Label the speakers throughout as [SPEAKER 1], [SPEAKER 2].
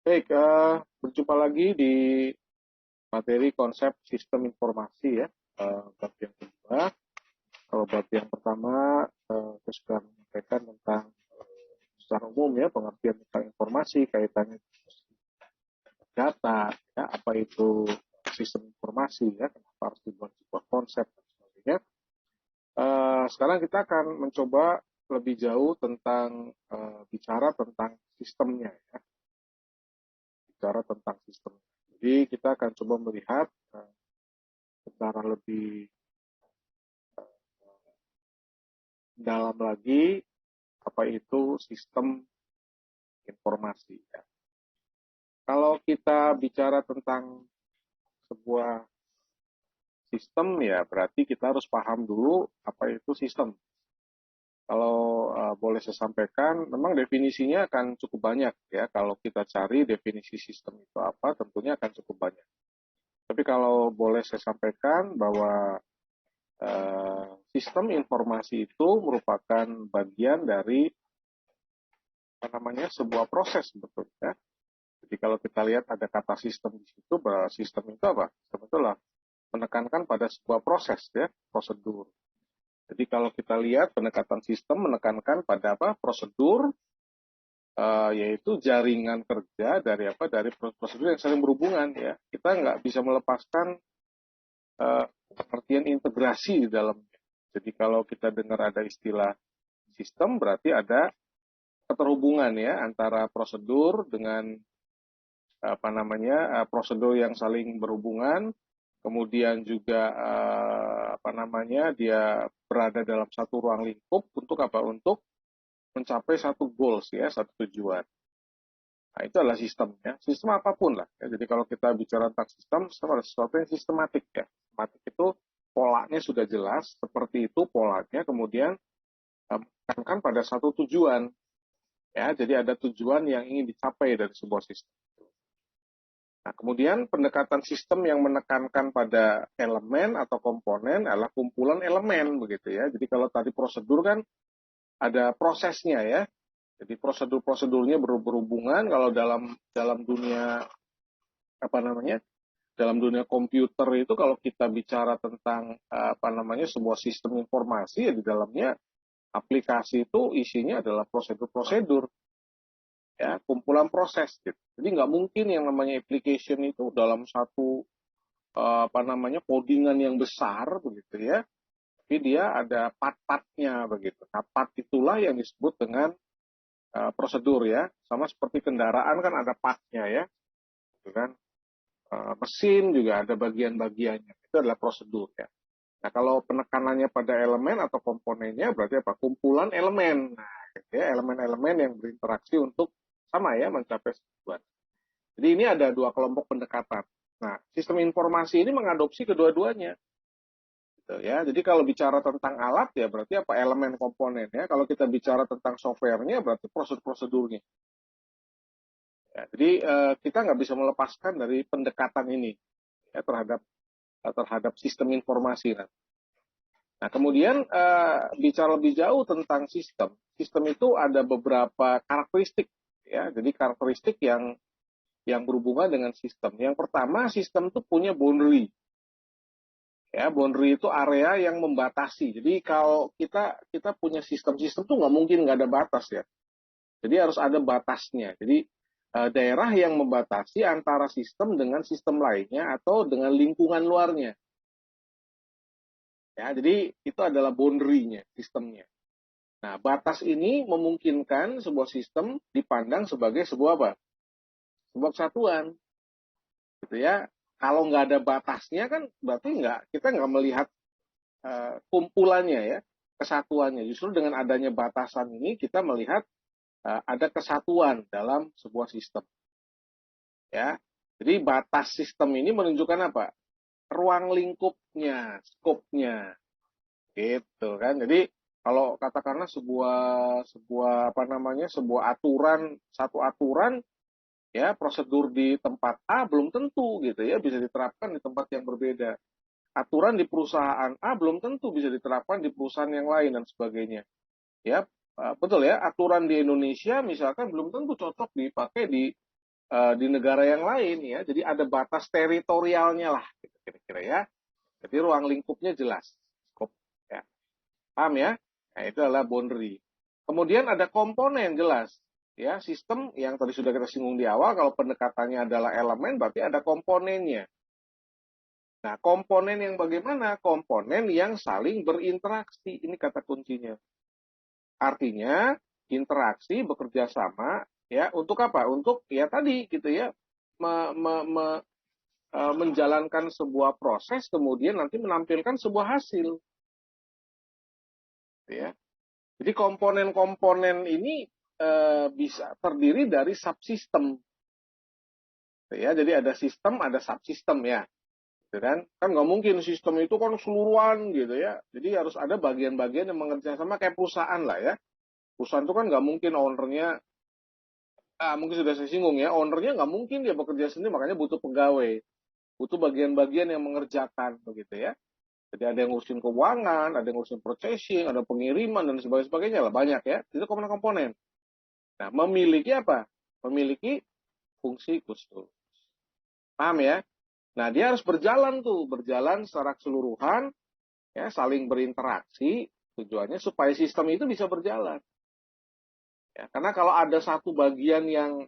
[SPEAKER 1] Baik, berjumpa lagi di materi konsep sistem informasi ya. Bab yang kedua. Kalau bab yang pertama, saya sudah menyampaikan tentang secara umum ya, pengertian tentang informasi, kaitannya dengan data, ya, apa itu sistem informasi ya, kenapa harus dibuat sebuah konsep dan sebagainya. Sekarang kita akan mencoba lebih jauh tentang bicara tentang sistemnya ya, bicara tentang sistem. Jadi kita akan coba melihat secara lebih dalam lagi apa itu sistem informasi. Ya. Kalau kita bicara tentang sebuah sistem ya berarti kita harus paham dulu apa itu sistem. Kalau boleh saya sampaikan, memang definisinya akan cukup banyak ya. Kalau kita cari definisi sistem itu apa, tentunya akan cukup banyak. Tapi kalau boleh saya sampaikan bahwa sistem informasi itu merupakan bagian dari apa namanya sebuah proses sebetulnya. Jadi kalau kita lihat ada kata sistem di situ, bahwa sistem itu apa? Sistem itu lah menekankan pada sebuah proses ya, prosedur. Jadi kalau kita lihat pendekatan sistem menekankan pada apa? Prosedur, yaitu jaringan kerja dari apa? Dari prosedur yang saling berhubungan ya. Kita nggak bisa melepaskan pengertian integrasi di dalamnya. Jadi kalau kita dengar ada istilah sistem, berarti ada keterhubungan ya antara prosedur dengan apa namanya prosedur yang saling berhubungan, kemudian juga apa namanya dia berada dalam satu ruang lingkup untuk apa? Untuk mencapai satu goals ya, satu tujuan. Nah, itu adalah sistemnya, sistem apapun lah. Ya. Jadi kalau kita bicara tentang sistem adalah sesuatu yang sistematik ya. Sistematik itu polanya sudah jelas, seperti itu polanya, kemudian menekankan pada satu tujuan. Ya, jadi ada tujuan yang ingin dicapai dari sebuah sistem. Nah, kemudian pendekatan sistem yang menekankan pada elemen atau komponen adalah kumpulan elemen begitu ya. Jadi kalau tadi prosedur kan ada prosesnya ya. Jadi prosedur-prosedurnya berhubungan kalau dalam dunia apa namanya? Dalam dunia komputer itu kalau kita bicara tentang apa namanya sebuah sistem informasi ya di dalamnya aplikasi itu isinya adalah prosedur-prosedur ya, kumpulan proses gitu. Jadi nggak mungkin yang namanya application itu dalam satu apa namanya codingan yang besar begitu ya, tapi dia ada part-partnya begitu. Nah, part itulah yang disebut dengan prosedur ya, sama seperti kendaraan kan ada partnya ya, gitu kan. Mesin juga ada bagian-bagiannya, itu adalah prosedur ya. Nah kalau penekanannya pada elemen atau komponennya berarti apa? Kumpulan elemen. Nah, gitu ya, elemen-elemen yang berinteraksi untuk sama ya mencapai tujuan. Jadi ini ada dua kelompok pendekatan. Nah, sistem informasi ini mengadopsi kedua-duanya. Gitu ya. Jadi kalau bicara tentang alat ya berarti apa elemen komponennya. Kalau kita bicara tentang softwarenya berarti prosedur-prosedurnya. Ya, jadi kita nggak bisa melepaskan dari pendekatan ini ya, terhadap sistem informasi. Nah kemudian bicara lebih jauh tentang sistem. Sistem itu ada beberapa karakteristik ya. Jadi karakteristik yang berhubungan dengan sistem. Yang pertama, sistem itu punya boundary. Ya, boundary itu area yang membatasi. Jadi kalau kita punya sistem-sistem tuh nggak mungkin nggak ada batas ya. Jadi harus ada batasnya. Jadi daerah yang membatasi antara sistem dengan sistem lainnya atau dengan lingkungan luarnya. Ya, jadi itu adalah boundary-nya, sistemnya. Nah, batas ini memungkinkan sebuah sistem dipandang sebagai sebuah apa? Sebuah kesatuan, gitu ya. Kalau nggak ada batasnya kan berarti kita nggak melihat kumpulannya ya, kesatuannya. Justru dengan adanya batasan ini kita melihat ada kesatuan dalam sebuah sistem. Ya, jadi batas sistem ini menunjukkan apa? Ruang lingkupnya, skopnya, gitu kan. Jadi kalau katakanlah sebuah apa namanya sebuah aturan satu aturan ya prosedur di tempat A belum tentu gitu ya bisa diterapkan di tempat yang berbeda. Aturan di perusahaan A belum tentu bisa diterapkan di perusahaan yang lain dan sebagainya. Ya, betul ya, aturan di Indonesia misalkan belum tentu cocok dipakai di di negara yang lain ya. Jadi ada batas teritorialnya lah, gitu, kira-kira ya. Jadi ruang lingkupnya jelas, skop ya. Paham ya? Nah, itu adalah boundary. Kemudian ada komponen jelas. Ya, sistem yang tadi sudah kita singgung di awal, kalau pendekatannya adalah elemen, berarti ada komponennya. Nah, komponen yang bagaimana? Komponen yang saling berinteraksi. Ini kata kuncinya. Artinya, interaksi, bekerja sama, ya, untuk apa? Untuk, ya tadi, gitu ya, menjalankan sebuah proses, kemudian nanti menampilkan sebuah hasil. Ya. Jadi komponen-komponen ini bisa terdiri dari subsistem. Ya, jadi ada sistem, ada subsistem ya. Gitu kan nggak mungkin sistem itu kan keseluruhan gitu ya. Jadi harus ada bagian-bagian yang mengerjakan sama kayak perusahaan lah ya. Perusahaan itu kan nggak mungkin ownernya, mungkin sudah saya singgung ya, ownernya nggak mungkin dia bekerja sendiri, makanya butuh pegawai. Butuh bagian-bagian yang mengerjakan begitu ya. Jadi ada yang ngurusin keuangan, ada yang ngurusin purchasing, ada pengiriman dan sebagainya lah, banyak ya. Itu komponen-komponen. Nah, memiliki apa? Memiliki fungsi khusus. Paham ya? Nah, dia harus berjalan secara keseluruhan, ya, saling berinteraksi, tujuannya supaya sistem itu bisa berjalan. Ya, karena kalau ada satu bagian yang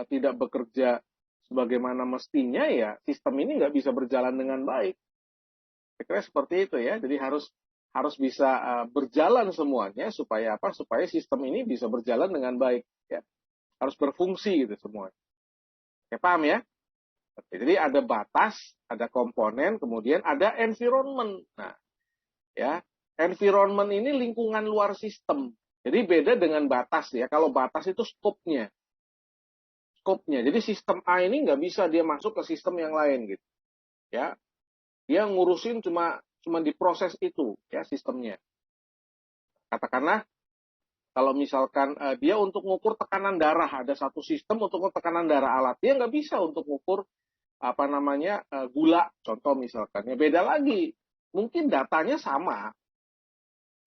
[SPEAKER 1] tidak bekerja sebagaimana mestinya, ya sistem ini nggak bisa berjalan dengan baik. Kira-kira seperti itu ya. Jadi harus bisa berjalan semuanya supaya apa? Supaya sistem ini bisa berjalan dengan baik. Ya, harus berfungsi gitu semua. Ya, paham ya? Jadi ada batas, ada komponen, kemudian ada environment. Nah, ya, environment ini lingkungan luar sistem. Jadi beda dengan batas ya. Kalau batas itu skopnya. Jadi sistem A ini nggak bisa dia masuk ke sistem yang lain gitu. Ya, dia ngurusin cuma di proses itu ya sistemnya. Katakanlah kalau misalkan dia untuk mengukur tekanan darah, ada satu sistem untuk mengukur tekanan darah alat, dia nggak bisa untuk mengukur apa namanya gula, contoh misalkan. Ya beda lagi. Mungkin datanya sama,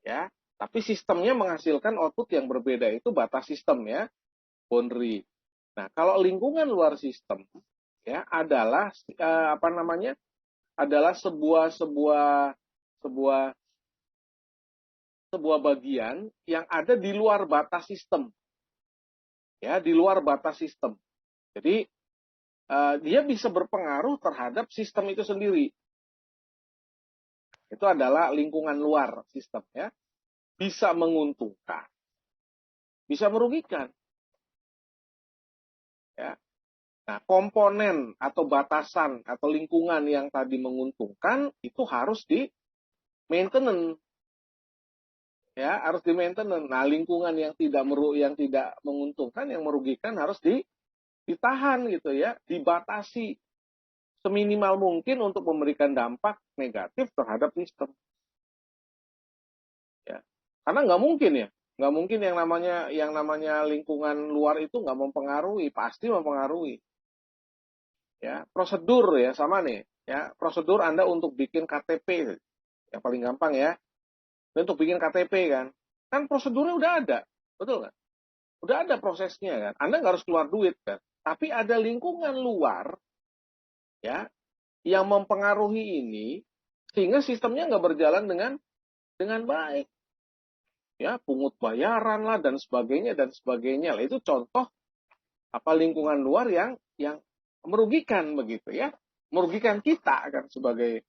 [SPEAKER 1] ya, tapi sistemnya menghasilkan output yang berbeda, itu batas sistem ya, boundary. Nah, kalau lingkungan luar sistem ya adalah apa namanya? Adalah sebuah bagian yang ada di luar batas sistem. Ya, di luar batas sistem. Jadi dia bisa berpengaruh terhadap sistem itu sendiri. Itu adalah lingkungan luar sistem ya. Bisa menguntungkan, bisa merugikan. Ya. Nah, komponen atau batasan atau lingkungan yang tadi menguntungkan itu harus di maintenance. Ya, harus di maintenance. Nah, lingkungan yang tidak menguntungkan, yang merugikan harus ditahan gitu ya, dibatasi seminimal mungkin untuk memberikan dampak negatif terhadap sistem. Ya. Karena nggak mungkin yang namanya lingkungan luar itu nggak mempengaruhi, pasti mempengaruhi. Ya, prosedur ya sama nih, ya prosedur Anda untuk bikin KTP, yang paling gampang ya, dan untuk bikin KTP kan prosedurnya udah ada, betul nggak? Udah ada prosesnya kan, Anda nggak harus keluar duit kan, tapi ada lingkungan luar ya yang mempengaruhi ini sehingga sistemnya nggak berjalan dengan baik. Ya, pungut bayaran lah dan sebagainya lah, itu contoh apa lingkungan luar yang merugikan begitu ya, merugikan kita kan sebagai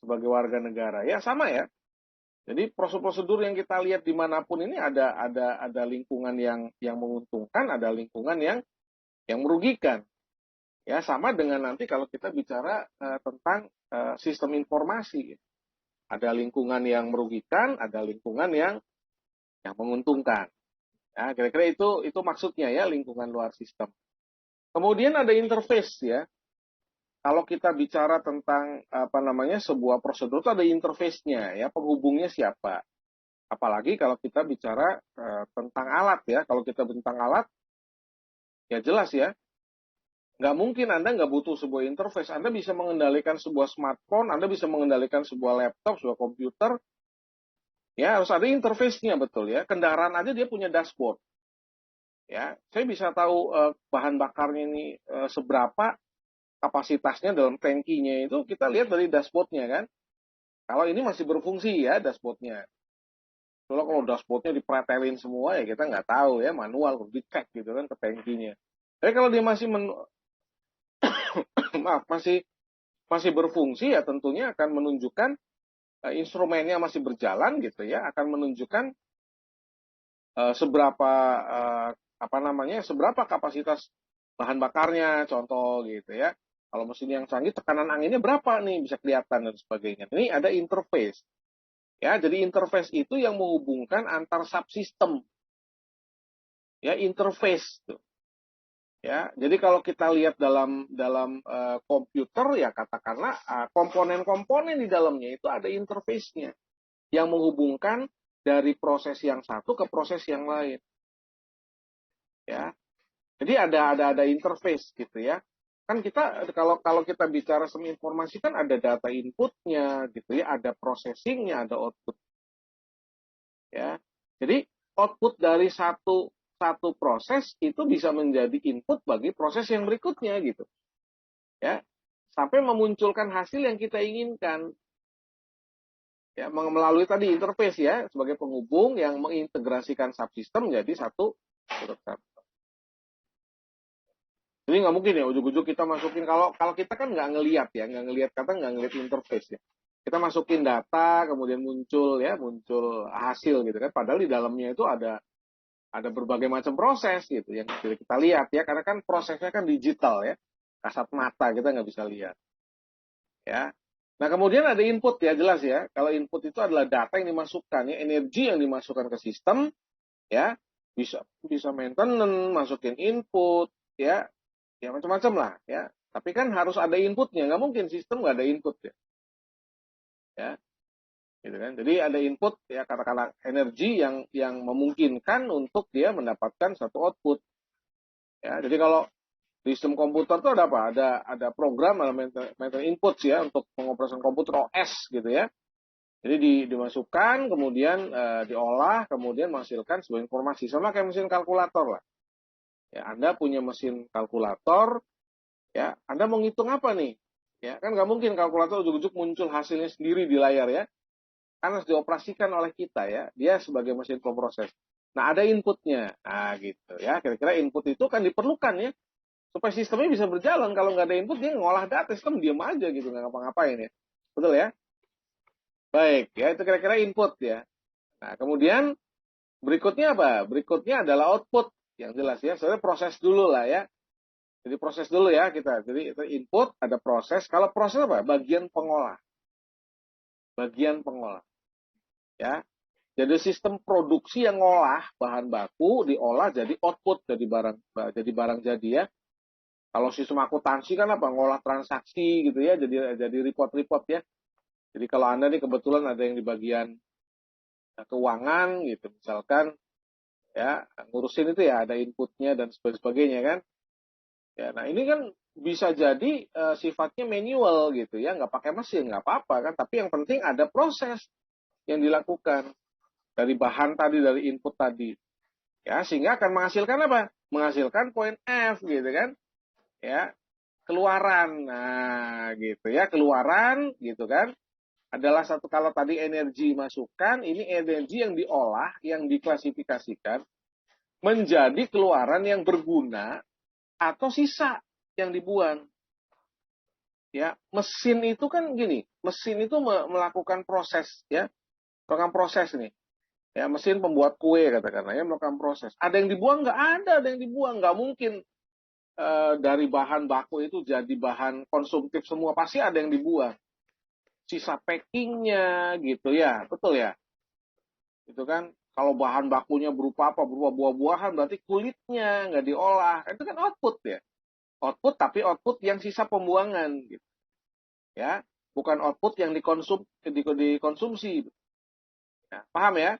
[SPEAKER 1] warga negara ya, sama ya. Jadi prosedur yang kita lihat dimanapun ini ada lingkungan yang menguntungkan, ada lingkungan yang merugikan ya, sama dengan nanti kalau kita bicara tentang sistem informasi, ada lingkungan yang merugikan, ada lingkungan yang menguntungkan. Ya, kira-kira itu maksudnya ya, lingkungan luar sistem. Kemudian ada interface ya. Kalau kita bicara tentang apa namanya sebuah prosedur itu ada interface-nya ya, penghubungnya siapa. Apalagi kalau kita bicara tentang alat ya. Kalau kita tentang alat ya jelas ya. Nggak mungkin Anda nggak butuh sebuah interface. Anda bisa mengendalikan sebuah smartphone, Anda bisa mengendalikan sebuah laptop, sebuah komputer. Ya, harus ada interface-nya betul ya. Kendaraan aja dia punya dashboard. Ya, saya bisa tahu bahan bakarnya ini seberapa kapasitasnya dalam tangkinya itu kita lihat dari dashboardnya kan. Kalau ini masih berfungsi ya dashboardnya. Soalnya kalau dashboardnya dipretelin semua ya kita nggak tahu ya, manual dicek gitu kan ke tangkinya. Tapi kalau dia masih maaf masih berfungsi ya tentunya akan menunjukkan instrumennya masih berjalan gitu ya, akan menunjukkan seberapa apa namanya seberapa kapasitas bahan bakarnya contoh gitu ya. Kalau mesin yang canggih tekanan anginnya berapa nih bisa kelihatan dan sebagainya. Ini ada interface. Ya, jadi interface itu yang menghubungkan antar subsistem. Ya, interface tuh. Ya, jadi kalau kita lihat dalam komputer ya katakanlah komponen-komponen di dalamnya itu ada interface-nya yang menghubungkan dari proses yang satu ke proses yang lain. Ya. Jadi ada interface gitu ya. Kan kita kalau kita bicara semi informasi kan ada data inputnya gitu ya, ada processingnya, ada output ya. Jadi output dari satu proses itu bisa menjadi input bagi proses yang berikutnya gitu ya, sampai memunculkan hasil yang kita inginkan ya melalui tadi interface ya sebagai penghubung yang mengintegrasikan subsistem jadi satu produk. Jadi nggak mungkin ya ujuk-ujuk kita masukin kalau kita kan nggak ngelihat ya, nggak ngelihat kata nggak ngelihat interface ya. Kita masukin data kemudian muncul hasil gitu kan. Padahal di dalamnya itu ada berbagai macam proses gitu yang kita lihat ya karena kan prosesnya kan digital ya. Kasat mata kita nggak bisa lihat ya. Nah kemudian ada input ya jelas ya. Kalau input itu adalah data yang dimasukkan ya, energi yang dimasukkan ke sistem ya bisa maintenance, masukin input ya macam-macam lah ya. Tapi kan harus ada inputnya, nggak mungkin sistem nggak ada input ya, gitu kan. Jadi ada input ya katakanlah energi yang memungkinkan untuk dia mendapatkan satu output ya. Jadi kalau di sistem komputer itu ada apa? Ada program maintenance input ya untuk pengoperasian komputer OS gitu ya. Jadi dimasukkan, kemudian diolah, kemudian menghasilkan sebuah informasi. Sama kayak mesin kalkulator lah. Ya, Anda punya mesin kalkulator, ya Anda mau ngitung apa nih? Ya kan nggak mungkin kalkulator ujuk-ujuk muncul hasilnya sendiri di layar ya, kan harus dioperasikan oleh kita ya, dia sebagai mesin pemroses. Nah ada inputnya, nah gitu ya, kira-kira input itu kan diperlukan ya, supaya sistemnya bisa berjalan. Kalau nggak ada input dia ngolah data, sistem diam aja gitu, nggak ngapa-ngapain ya, betul ya? Baik ya itu kira-kira input ya. Nah kemudian berikutnya apa? Berikutnya adalah output yang jelas ya, sebenarnya proses dulu lah ya. Jadi proses dulu ya kita. Jadi itu input, ada proses. Kalau proses apa? Bagian pengolah. Bagian pengolah. Ya. Jadi sistem produksi yang ngolah bahan baku diolah jadi output, jadi barang jadi ya. Kalau sistem akuntansi kan apa? Ngolah transaksi gitu ya, jadi report-report ya. Jadi kalau Anda nih kebetulan ada yang di bagian keuangan gitu, misalkan ya ngurusin itu ya ada inputnya dan sebagainya kan. Ya, nah ini kan bisa jadi sifatnya manual gitu ya, nggak pakai mesin nggak apa-apa kan, tapi yang penting ada proses yang dilakukan dari bahan tadi, dari input tadi, ya sehingga akan menghasilkan apa? Menghasilkan poin F gitu kan, ya keluaran, nah gitu ya keluaran gitu kan, adalah satu kalau tadi energi masukkan, ini energi yang diolah, yang diklasifikasikan menjadi keluaran yang berguna atau sisa yang dibuang. Ya, mesin itu kan gini, mesin itu melakukan proses ya, melakukan proses nih. Ya, mesin pembuat kue katakanlah ya melakukan proses. Ada yang dibuang nggak? Ada yang dibuang. Nggak mungkin dari bahan baku itu jadi bahan konsumtif semua. Pasti ada yang dibuang. Sisa packingnya gitu ya, betul ya. Itu kan kalau bahan bakunya berupa apa? Berupa buah-buahan berarti kulitnya nggak diolah. Itu kan output ya. Output tapi output yang sisa pembuangan gitu. Ya, bukan output yang dikonsumsi. Ya, paham ya?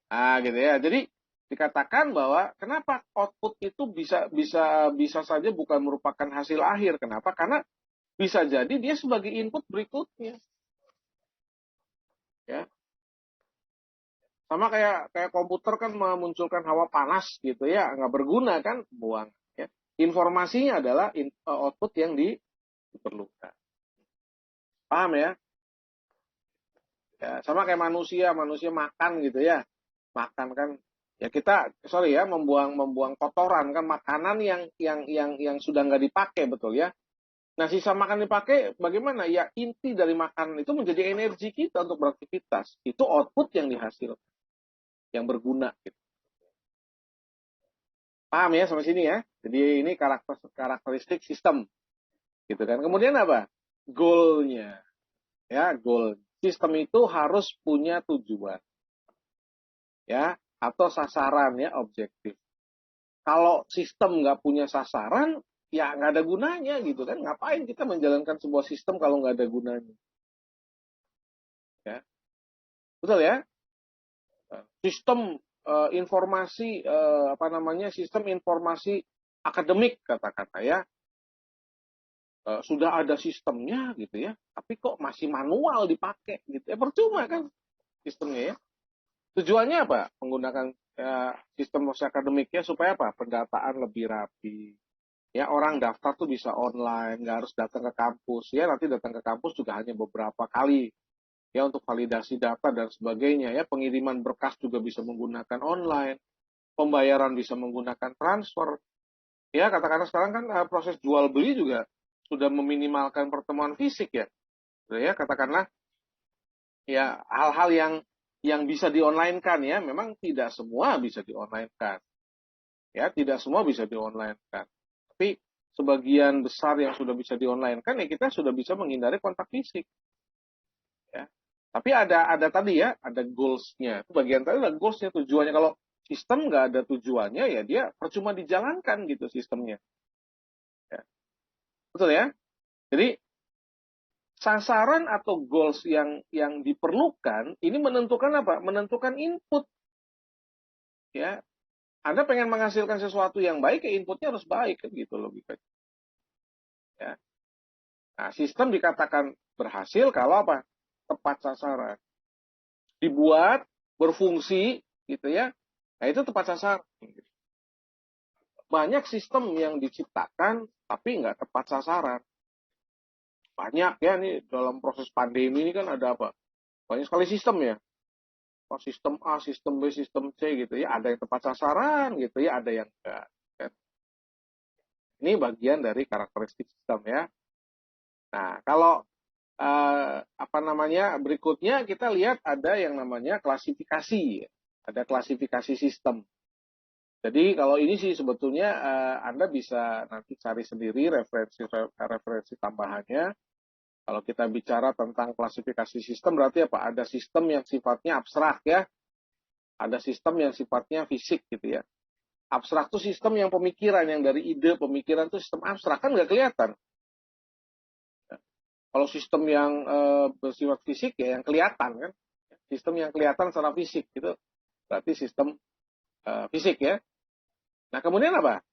[SPEAKER 1] Ah, gitu ya. Jadi dikatakan bahwa kenapa output itu bisa saja bukan merupakan hasil akhir. Kenapa? Karena bisa jadi dia sebagai input berikutnya. Ya. Sama kayak komputer kan memunculkan hawa panas gitu ya, nggak berguna kan, buang. Ya. Informasinya adalah output yang diperlukan. Paham ya? Ya, sama kayak manusia makan gitu ya. Makan kan ya kita sorry ya membuang kotoran kan makanan yang sudah nggak dipakai betul ya. Nah, sisa makan dipakai bagaimana? Ya inti dari makanan itu menjadi energi kita untuk beraktivitas. Itu output yang dihasilkan, yang berguna gitu. Paham ya sampai sini ya? Jadi ini karakteristik sistem gitu kan. Kemudian apa? Goalnya. Ya, goal. Sistem itu harus punya tujuan. Ya, atau sasaran ya, objektif. Kalau sistem nggak punya sasaran, ya nggak ada gunanya gitu kan. Ngapain kita menjalankan sebuah sistem kalau nggak ada gunanya? Ya, betul ya? Sistem informasi apa namanya? Sistem informasi akademik kata-kata ya. Sudah ada sistemnya gitu ya, tapi kok masih manual dipakai gitu ya, percuma kan sistemnya ya. Tujuannya apa? Menggunakan sistem akademiknya supaya apa? Pendataan lebih rapi. Ya orang daftar tuh bisa online, nggak harus datang ke kampus. Ya nanti datang ke kampus juga hanya beberapa kali. Ya untuk validasi data dan sebagainya. Ya pengiriman berkas juga bisa menggunakan online. Pembayaran bisa menggunakan transfer. Ya katakanlah sekarang kan proses jual beli juga sudah meminimalkan pertemuan fisik ya. Ya katakanlah ya hal-hal yang bisa di-online-kan ya, memang tidak semua bisa di-online-kan. Ya, tidak semua bisa di-online-kan. Tapi sebagian besar yang sudah bisa di-online-kan ya kita sudah bisa menghindari kontak fisik. Ya. Tapi ada tadi ya, ada goals-nya. Itu bagian tadi ada goals-nya, tujuannya. Kalau sistem nggak ada tujuannya ya dia percuma dijalankan gitu sistemnya. Ya. Betul ya? Jadi sasaran atau goals yang diperlukan ini menentukan apa? Menentukan input ya. Anda pengen menghasilkan sesuatu yang baik, ya inputnya harus baik kan gitu logikanya. Ya. Nah, sistem dikatakan berhasil kalau apa? Tepat sasaran. Dibuat, berfungsi gitu ya. Nah, itu tepat sasaran. Banyak sistem yang diciptakan tapi nggak tepat sasaran. Banyak ya nih dalam proses pandemi ini kan ada apa? Banyak sekali sistem ya. Sistem A, sistem B, sistem C gitu ya. Ada yang tepat sasaran gitu ya, ada yang enggak. Ini bagian dari karakteristik sistem ya. Nah, kalau apa namanya berikutnya kita lihat ada yang namanya klasifikasi. Ada klasifikasi sistem. Jadi kalau ini sih sebetulnya Anda bisa nanti cari sendiri referensi tambahannya. Kalau kita bicara tentang klasifikasi sistem berarti apa? Ada sistem yang sifatnya abstrak ya. Ada sistem yang sifatnya fisik gitu ya. Abstrak itu sistem yang pemikiran, yang dari ide pemikiran itu sistem abstrak kan nggak kelihatan. Kalau sistem yang bersifat fisik ya yang kelihatan kan. Sistem yang kelihatan secara fisik gitu. Berarti sistem fisik ya. Nah kemudian apa?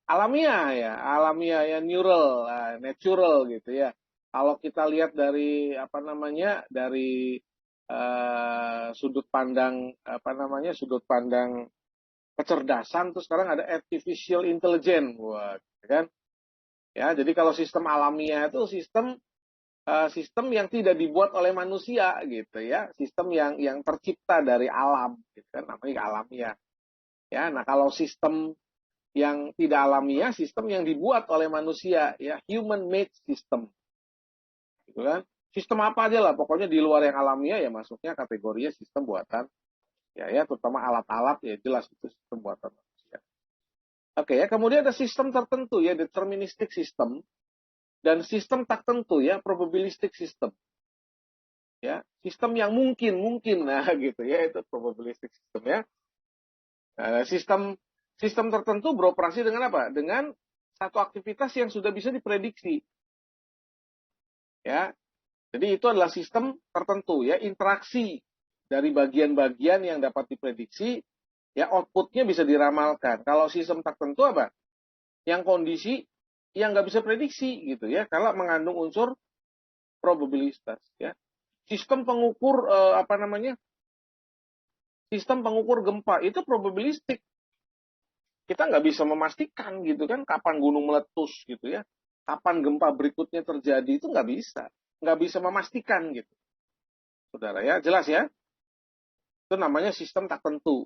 [SPEAKER 1] Alamiah ya neural, natural gitu ya. Kalau kita lihat dari apa namanya dari sudut pandang apa namanya sudut pandang kecerdasan tuh sekarang ada artificial intelligence, buat kan? Ya, jadi kalau sistem alamiah itu sistem yang tidak dibuat oleh manusia gitu ya, sistem yang tercipta dari alam, gitu kan namanya alamiah. Ya, nah kalau sistem yang tidak alamiah, sistem yang dibuat oleh manusia, ya human made system, gitu kan? Sistem apa aja lah, pokoknya di luar yang alamiah ya masuknya kategorinya sistem buatan, ya terutama alat-alat ya jelas itu sistem buatan manusia. Oke ya, kemudian ada sistem tertentu ya deterministic system dan sistem tak tentu ya probabilistic system. Ya, sistem yang mungkin nah gitu ya itu probabilistic system ya. Nah, sistem tertentu beroperasi dengan apa? Dengan satu aktivitas yang sudah bisa diprediksi. Ya. Jadi itu adalah sistem tertentu ya, interaksi dari bagian-bagian yang dapat diprediksi, ya outputnya bisa diramalkan. Kalau sistem tertentu apa? Yang kondisi yang nggak bisa prediksi gitu ya, kalau mengandung unsur probabilitas ya. Sistem pengukur apa namanya? sistem pengukur gempa itu probabilistik. Kita nggak bisa memastikan gitu kan kapan gunung meletus gitu ya, kapan gempa berikutnya terjadi, itu nggak bisa memastikan gitu, saudara ya, jelas ya, itu namanya sistem tak tentu.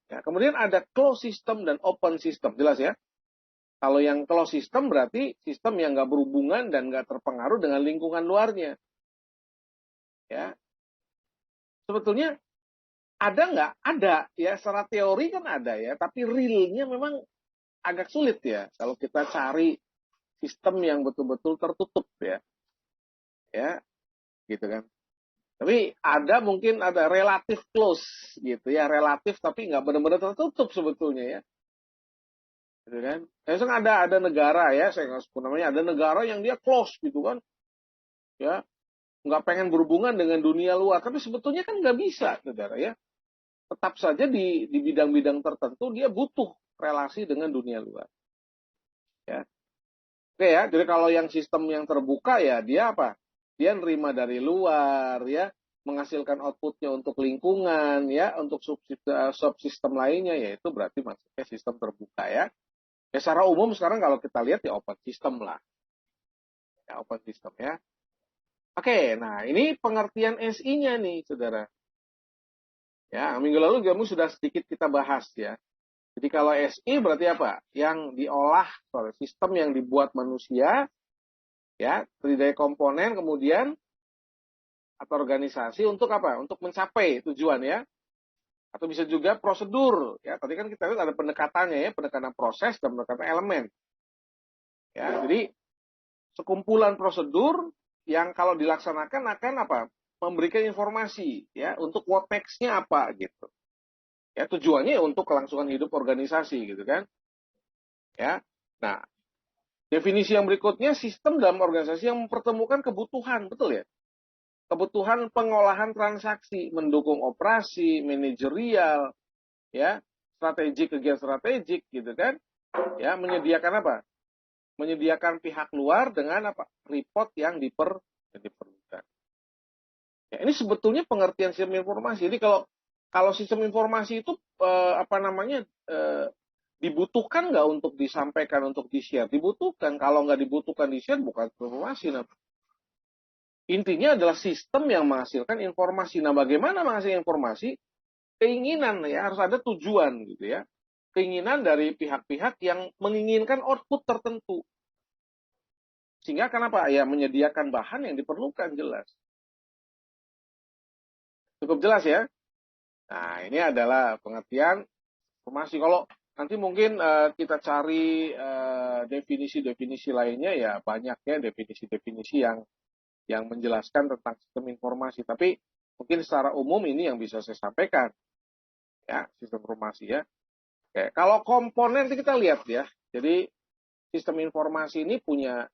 [SPEAKER 1] Ya, kemudian ada closed system dan open system, jelas ya. Kalau yang closed system berarti sistem yang nggak berhubungan dan nggak terpengaruh dengan lingkungan luarnya. Ya, sebetulnya ada nggak? Ada ya, secara teori kan ada ya, tapi realnya memang agak sulit ya kalau kita cari sistem yang betul-betul tertutup ya, ya gitu kan. Tapi ada mungkin ada relatif close gitu ya, relatif tapi nggak benar-benar tertutup sebetulnya ya, gitu kan. Misalnya ada negara ya, saya nggak sebut namanya, ada negara yang dia close gitu kan, ya nggak pengen berhubungan dengan dunia luar, tapi sebetulnya kan nggak bisa, saudara ya. Tetap saja di bidang-bidang tertentu dia butuh relasi dengan dunia luar. Ya. Oke ya, jadi kalau yang sistem yang terbuka ya dia apa? Dia nerima dari luar ya, menghasilkan outputnya untuk lingkungan ya, untuk subsistem lainnya, yaitu berarti maksudnya sistem terbuka ya. Ya secara umum sekarang kalau kita lihat ya open system lah. Ya open system ya. Oke, nah ini pengertian SI-nya nih, saudara. Ya, minggu lalu kamu sudah sedikit kita bahas ya. Jadi kalau SI berarti apa? Yang diolah, sistem yang dibuat manusia, ya, terdiri dari komponen, kemudian atau organisasi untuk apa? Untuk mencapai tujuan ya. Atau bisa juga prosedur, ya. Tadi kan kita lihat ada pendekatannya ya, pendekatan proses dan pendekatan elemen. Ya, jadi sekumpulan prosedur yang kalau dilaksanakan akan apa? Memberikan informasi ya untuk what next-nya apa gitu. Ya, tujuannya untuk kelangsungan hidup organisasi gitu kan. Ya. Nah, definisi yang berikutnya, sistem dalam organisasi yang mempertemukan kebutuhan, betul ya? Kebutuhan pengolahan transaksi, mendukung operasi, manajerial, ya, strategik, kegiatan strategik gitu kan. Ya, menyediakan apa? Menyediakan pihak luar dengan apa? Report yang diperlukan. Ya, ini sebetulnya pengertian sistem informasi. Jadi kalau sistem informasi itu apa namanya dibutuhkan nggak untuk disampaikan, untuk di-share? Dibutuhkan. Kalau nggak dibutuhkan di-share, bukan informasi. Nah, intinya adalah sistem yang menghasilkan informasi. Nah, bagaimana menghasilkan informasi? Keinginan ya, harus ada tujuan gitu ya. Keinginan dari pihak-pihak yang menginginkan output tertentu. Sehingga kenapa? Ya, menyediakan bahan yang diperlukan, jelas. Cukup jelas ya? Nah, ini adalah pengertian informasi. Kalau nanti mungkin kita cari definisi-definisi lainnya, ya banyak ya definisi-definisi yang menjelaskan tentang sistem informasi. Tapi mungkin secara umum ini yang bisa saya sampaikan. Ya, sistem informasi ya. Oke, kalau komponen nanti kita lihat ya. Jadi sistem informasi ini punya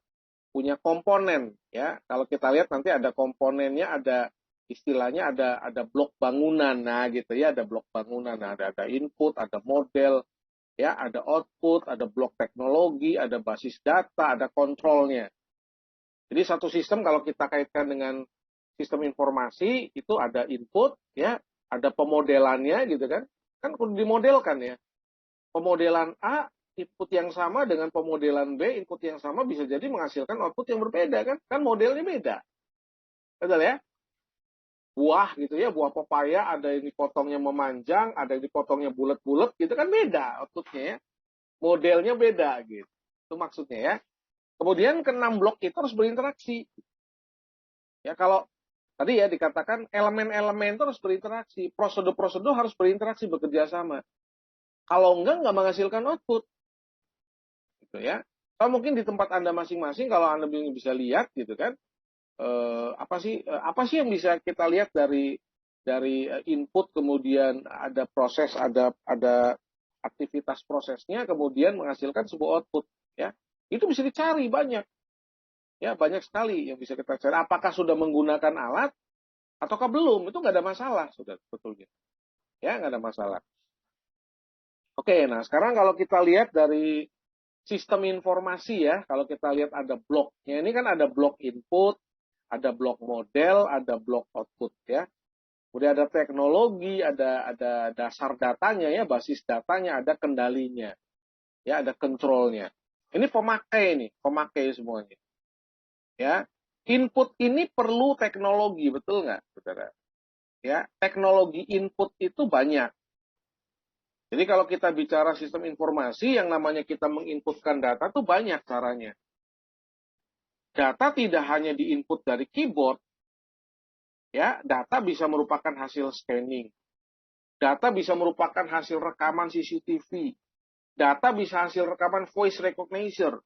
[SPEAKER 1] komponen ya. Kalau kita lihat nanti ada komponennya, ada istilahnya ada blok bangunan. Nah, gitu ya, ada blok bangunan. Nah, ada input, ada model, ya, ada output, ada blok teknologi, ada basis data, ada kontrolnya. Jadi satu sistem kalau kita kaitkan dengan sistem informasi itu ada input, ya, ada pemodelannya gitu kan. Kan perlu dimodelkan ya. Pemodelan A, input yang sama dengan pemodelan B, input yang sama bisa jadi menghasilkan output yang berbeda kan. Kan modelnya beda. Betul ya? Buah gitu ya, buah pepaya ada yang dipotongnya memanjang, ada yang dipotongnya bulat-bulat gitu kan, beda outputnya ya. Modelnya beda gitu. Itu maksudnya ya. Kemudian ke-6 blok itu harus berinteraksi. Ya, kalau tadi ya dikatakan elemen-elemen itu harus berinteraksi, prosedur-prosedur harus berinteraksi, bekerja sama. Kalau enggak menghasilkan output. Gitu ya. Kalau mungkin di tempat Anda masing-masing, kalau Anda bisa lihat gitu kan, apa sih yang bisa kita lihat dari input, kemudian ada proses, ada aktivitas prosesnya, kemudian menghasilkan sebuah output ya. Itu bisa dicari banyak. Ya, banyak sekali yang bisa kita cari. Apakah sudah menggunakan alat ataukah belum? Itu nggak ada masalah, sudah sebetulnya. Ya, nggak ada masalah. Oke, nah sekarang kalau kita lihat dari sistem informasi ya, kalau kita lihat ada bloknya. Ini kan ada blok input, ada blok model, ada blok output ya. Kemudian ada teknologi, ada dasar datanya ya, basis datanya, ada kendalinya, ya, ada kontrolnya. Ini pemakai semuanya. Ya, input ini perlu teknologi, betul nggak, saudara? Ya, teknologi input itu banyak. Jadi kalau kita bicara sistem informasi, yang namanya kita menginputkan data tuh banyak caranya. Data tidak hanya diinput dari keyboard, ya, data bisa merupakan hasil scanning, data bisa merupakan hasil rekaman CCTV, data bisa hasil rekaman voice recognition,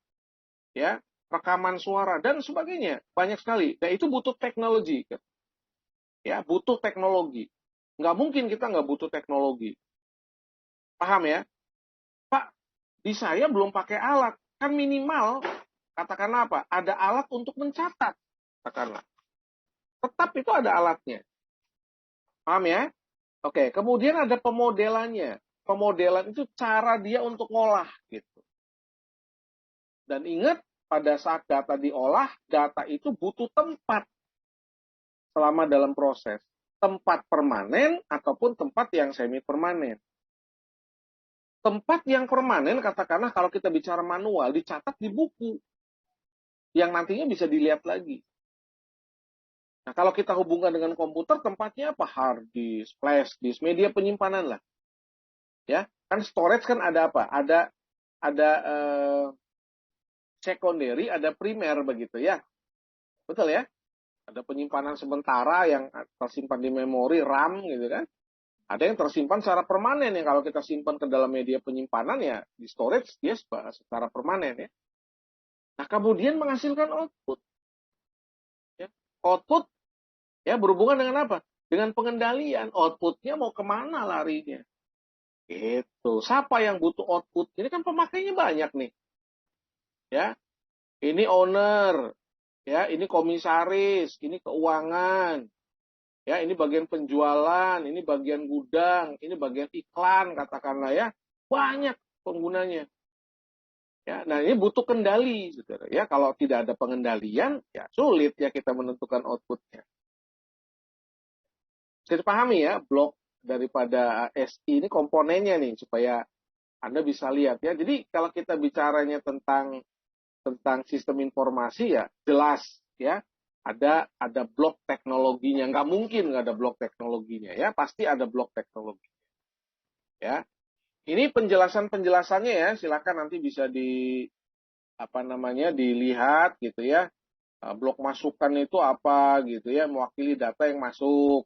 [SPEAKER 1] ya, rekaman suara dan sebagainya, banyak sekali. Nah itu butuh teknologi, ya, butuh teknologi. Nggak mungkin kita nggak butuh teknologi, paham ya? Pak, di saya belum pakai alat, kan minimal katakanlah apa? Ada alat untuk mencatat, katakanlah. Tetap itu ada alatnya, paham ya? Oke, kemudian ada pemodelannya. Pemodelan itu cara dia untuk ngolah gitu. Dan ingat, pada saat data diolah, data itu butuh tempat selama dalam proses. Tempat permanen ataupun tempat yang semi permanen. Tempat yang permanen, katakanlah kalau kita bicara manual, dicatat di buku yang nantinya bisa dilihat lagi. Nah, kalau kita hubungkan dengan komputer, tempatnya apa? Hard disk, flash disk, media penyimpanan lah. Ya, kan storage kan ada apa? Ada secondary, ada primer begitu ya. Betul ya? Ada penyimpanan sementara yang tersimpan di memori RAM gitu kan. Ada yang tersimpan secara permanen yang kalau kita simpan ke dalam media penyimpanan ya di storage dia secara permanen ya. Nah, kemudian menghasilkan output. Ya. Output ya berhubungan dengan apa? Dengan pengendalian. Outputnya mau kemana larinya? Gitu. Siapa yang butuh output? Ini kan pemakainya banyak nih. Ya, ini owner, ya, ini komisaris, ini keuangan, ya, ini bagian penjualan, ini bagian gudang, ini bagian iklan, katakanlah ya, banyak penggunanya. Ya, nah ini butuh kendali, saudara. Ya, kalau tidak ada pengendalian, ya sulit ya kita menentukan outputnya. Bisa dipahami ya, blok daripada SI ini komponennya nih, supaya Anda bisa lihat ya. Jadi kalau kita bicaranya tentang sistem informasi ya jelas ya ada blok teknologinya, nggak mungkin nggak ada blok teknologinya ya, pasti ada blok teknologi ya. Ini penjelasannya ya, silakan nanti bisa dilihat gitu ya. Blok masukan itu apa gitu ya, mewakili data yang masuk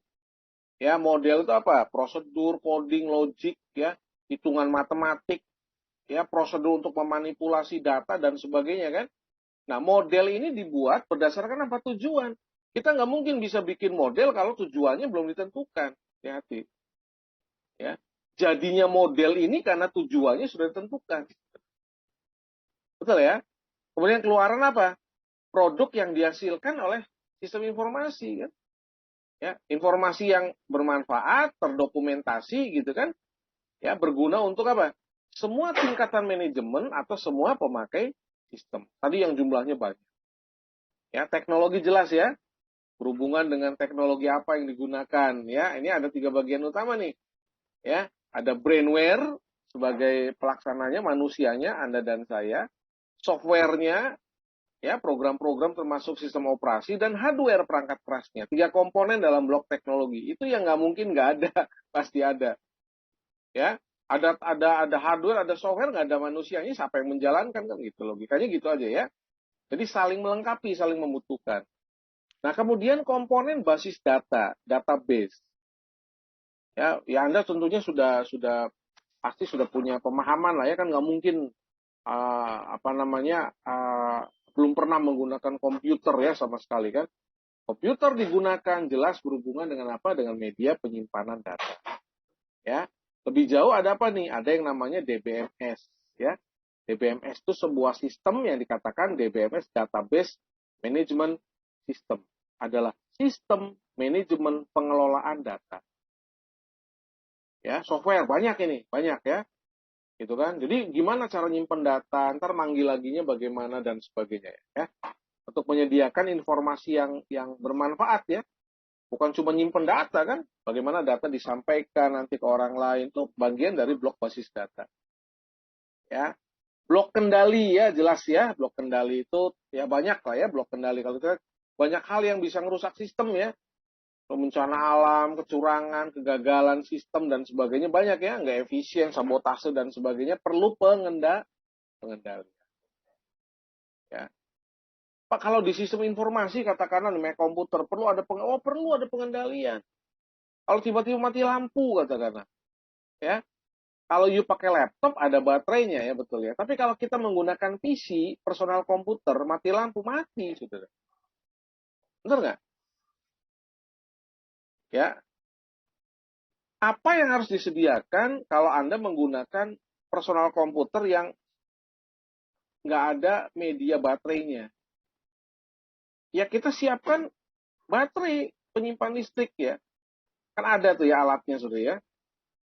[SPEAKER 1] ya. Model itu apa? Prosedur, coding, logik ya, hitungan matematik ya, prosedur untuk memanipulasi data dan sebagainya kan. Nah, model ini dibuat berdasarkan apa? Tujuan. Kita nggak mungkin bisa bikin model kalau tujuannya belum ditentukan. Hati-hati. Ya. Jadinya model ini karena tujuannya sudah ditentukan. Betul ya? Kemudian keluaran apa? Produk yang dihasilkan oleh sistem informasi kan. Ya, informasi yang bermanfaat, terdokumentasi gitu kan. Ya, berguna untuk apa? Semua tingkatan manajemen atau semua pemakai sistem. Tadi yang jumlahnya banyak. Ya, teknologi jelas ya. Berhubungan dengan teknologi apa yang digunakan ya. Ini ada 3 bagian utama nih. Ya, ada brainware sebagai pelaksananya, manusianya, Anda dan saya. Softwarenya ya, program-program termasuk sistem operasi, dan hardware perangkat kerasnya. 3 komponen dalam blok teknologi. Itu yang nggak mungkin nggak ada, pasti ada. Ya, ada hardware, ada software, nggak ada manusianya, siapa yang menjalankan kan gitu. Logikanya gitu aja ya. Jadi saling melengkapi, saling membutuhkan. Nah, kemudian komponen basis data, database. Ya Anda tentunya pasti sudah punya pemahaman lah ya, kan nggak mungkin belum pernah menggunakan komputer ya sama sekali kan. Komputer digunakan jelas berhubungan dengan apa? Dengan media penyimpanan data. Ya. Lebih jauh ada apa nih? Ada yang namanya DBMS ya. DBMS itu sebuah sistem yang dikatakan DBMS, Database Management System. Adalah sistem manajemen pengelolaan data. Ya, software banyak ini, banyak ya. Gitu kan. Jadi gimana cara nyimpen data, ntar manggil laginya bagaimana dan sebagainya ya. Untuk menyediakan informasi yang bermanfaat ya. Bukan cuma nyimpen data kan, bagaimana data disampaikan nanti ke orang lain itu bagian dari blok basis data. Ya, blok kendali ya jelas ya, blok kendali itu ya banyak lah ya blok kendali. Kalau kita banyak hal yang bisa merusak sistem ya, bencana alam, kecurangan, kegagalan sistem dan sebagainya banyak ya, nggak efisien, sabotase dan sebagainya perlu pengendali. Ya. Pak, kalau di sistem informasi katakanlah namanya komputer perlu ada pengendalian. Kalau tiba-tiba mati lampu katakanlah, ya. Kalau you pakai laptop ada baterainya ya betul ya. Tapi kalau kita menggunakan PC, personal komputer, mati lampu mati, saudara. Benar nggak? Ya. Apa yang harus disediakan kalau Anda menggunakan personal komputer yang nggak ada media baterainya? Ya kita siapkan baterai penyimpan listrik ya. Kan ada tuh ya alatnya sudah ya.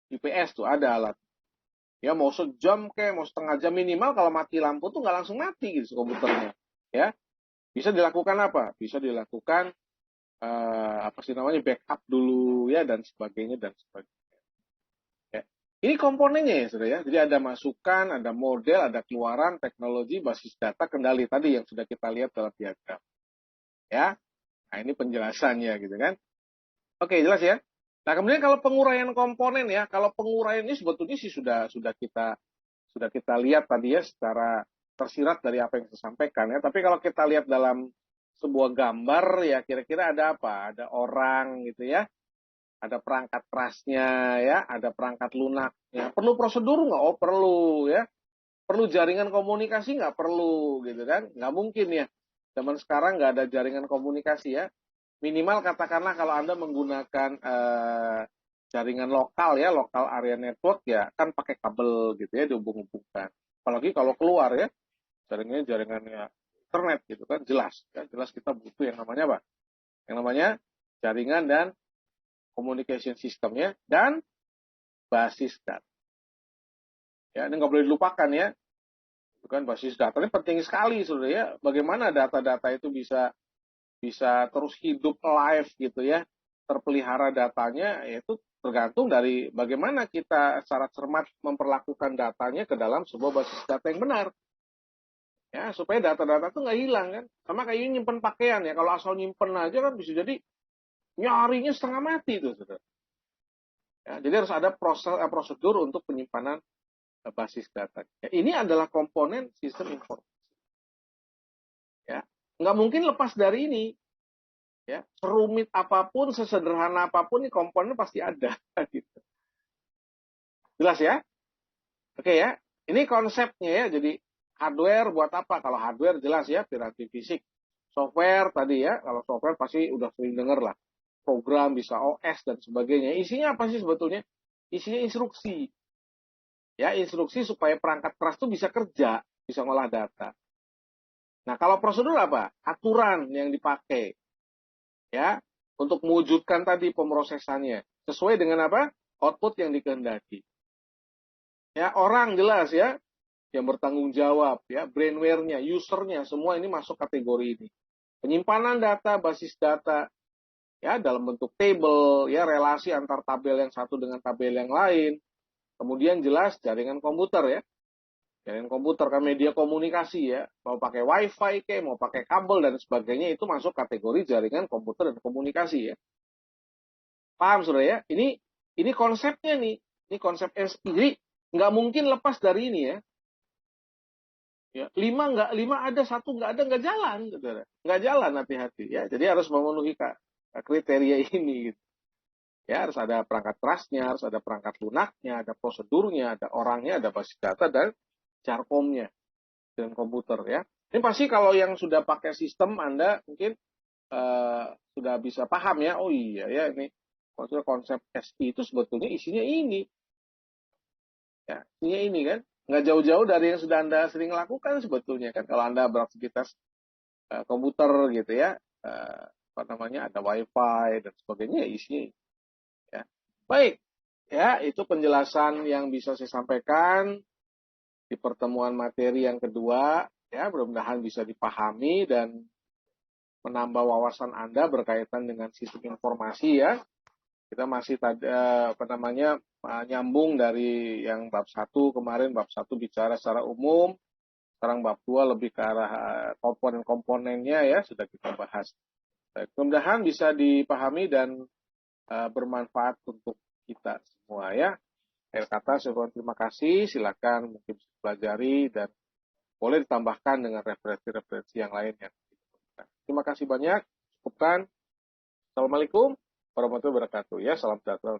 [SPEAKER 1] UPS tuh ada alat. Ya mau sejam kayak mau setengah jam minimal kalau mati lampu tuh nggak langsung mati gitu komputernya. Ya bisa dilakukan apa? Bisa dilakukan apa sih namanya backup dulu ya dan sebagainya dan sebagainya. Ya. Ini komponennya ya sudah ya. Jadi ada masukan, ada model, ada keluaran, teknologi, basis data, kendali tadi yang sudah kita lihat dalam diagram. Ya. Nah ini penjelasannya gitu kan. Oke jelas ya. Nah kemudian kalau penguraian komponen ya, kalau penguraian ini sebetulnya sih sudah kita lihat tadi ya secara tersirat dari apa yang saya sampaikan ya. Tapi kalau kita lihat dalam sebuah gambar ya kira-kira ada apa? Ada orang gitu ya, ada perangkat kerasnya ya, ada perangkat lunaknya. Perlu prosedur nggak? Oh perlu ya. Perlu jaringan komunikasi nggak? Perlu gitu kan? Nggak mungkin ya. Zaman sekarang nggak ada jaringan komunikasi ya. Minimal katakanlah kalau Anda menggunakan jaringan lokal ya, lokal area network ya, kan pakai kabel gitu ya, dihubung-hubungkan. Apalagi kalau keluar ya, jaringannya internet gitu kan, jelas. Ya, jelas kita butuh yang namanya apa? Yang namanya jaringan dan communication system ya, dan basis data. Ya, ini nggak boleh dilupakan ya. Itu kan basis data ini penting sekali sudah ya. Bagaimana data-data itu bisa terus hidup live gitu ya, terpelihara datanya, yaitu tergantung dari bagaimana kita secara cermat memperlakukan datanya ke dalam sebuah basis data yang benar. Ya, supaya data-data itu nggak hilang kan. Sama kayak nyimpen pakaian ya, kalau asal nyimpen aja kan bisa jadi nyarinya setengah mati itu, saudara. Ya, jadi harus ada prosedur untuk penyimpanan basis data. Ya, ini adalah komponen sistem informasi. Ya, nggak mungkin lepas dari ini. Ya, serumit apapun, sesederhana apapun, ini komponen pasti ada. Gitu. Jelas ya? Oke ya. Ini konsepnya ya. Jadi hardware buat apa? Kalau hardware jelas ya, piranti fisik. Software tadi ya, kalau software pasti udah sering denger lah. Program bisa OS dan sebagainya. Isinya apa sih sebetulnya? Isinya instruksi. Ya, instruksi supaya perangkat keras itu bisa kerja, bisa ngolah data. Nah, kalau prosedur apa? Aturan yang dipakai. Ya, untuk mewujudkan tadi pemrosesannya sesuai dengan apa output yang dikehendaki. Ya orang jelas ya yang bertanggung jawab ya brainware-nya, usernya semua ini masuk kategori ini. Penyimpanan data, basis data ya dalam bentuk table ya relasi antar tabel yang satu dengan tabel yang lain. Kemudian jelas jaringan komputer ya. Jaringan komputer kan media komunikasi ya, mau pakai wifi kayak mau pakai kabel dan sebagainya itu masuk kategori jaringan komputer dan komunikasi ya. Paham sudah ya? Ini konsepnya nih. Ini konsep SI. Jadi nggak mungkin lepas dari ini ya. Ya, lima ada satu nggak ada nggak jalan, saudara. Nggak jalan hati-hati ya. Jadi harus memenuhi kriteria ini. Gitu. Ya harus ada perangkat kerasnya, harus ada perangkat lunaknya, ada prosedurnya, ada orangnya, ada basis data dan jarkomnya dengan komputer ya. Ini pasti kalau yang sudah pakai sistem Anda mungkin sudah bisa paham ya. Oh iya ya ini konsep SI itu sebetulnya isinya ini. Ya, isinya ini kan. Nggak jauh-jauh dari yang sudah Anda sering lakukan sebetulnya kan. Kalau Anda beraktivitas komputer gitu ya. Apa namanya, ada wifi dan sebagainya ya isinya. Ya. Baik. Ya, itu penjelasan yang bisa saya sampaikan di pertemuan materi yang kedua. Ya, mudah-mudahan bisa dipahami dan menambah wawasan Anda berkaitan dengan sistem informasi ya. Kita masih nyambung dari yang bab 1 kemarin, bab 1 bicara secara umum, sekarang bab 2 lebih ke arah komponen-komponennya ya, sudah kita bahas. Mudah-mudahan bisa dipahami dan bermanfaat untuk kita semua ya. Akhir kata saya ucapkan terima kasih, silakan mungkin pelajari dan boleh ditambahkan dengan referensi-referensi yang lainnya. Terima kasih banyak, cukupkan. Assalamualaikum warahmatullahi wabarakatuh ya, salam sejahtera.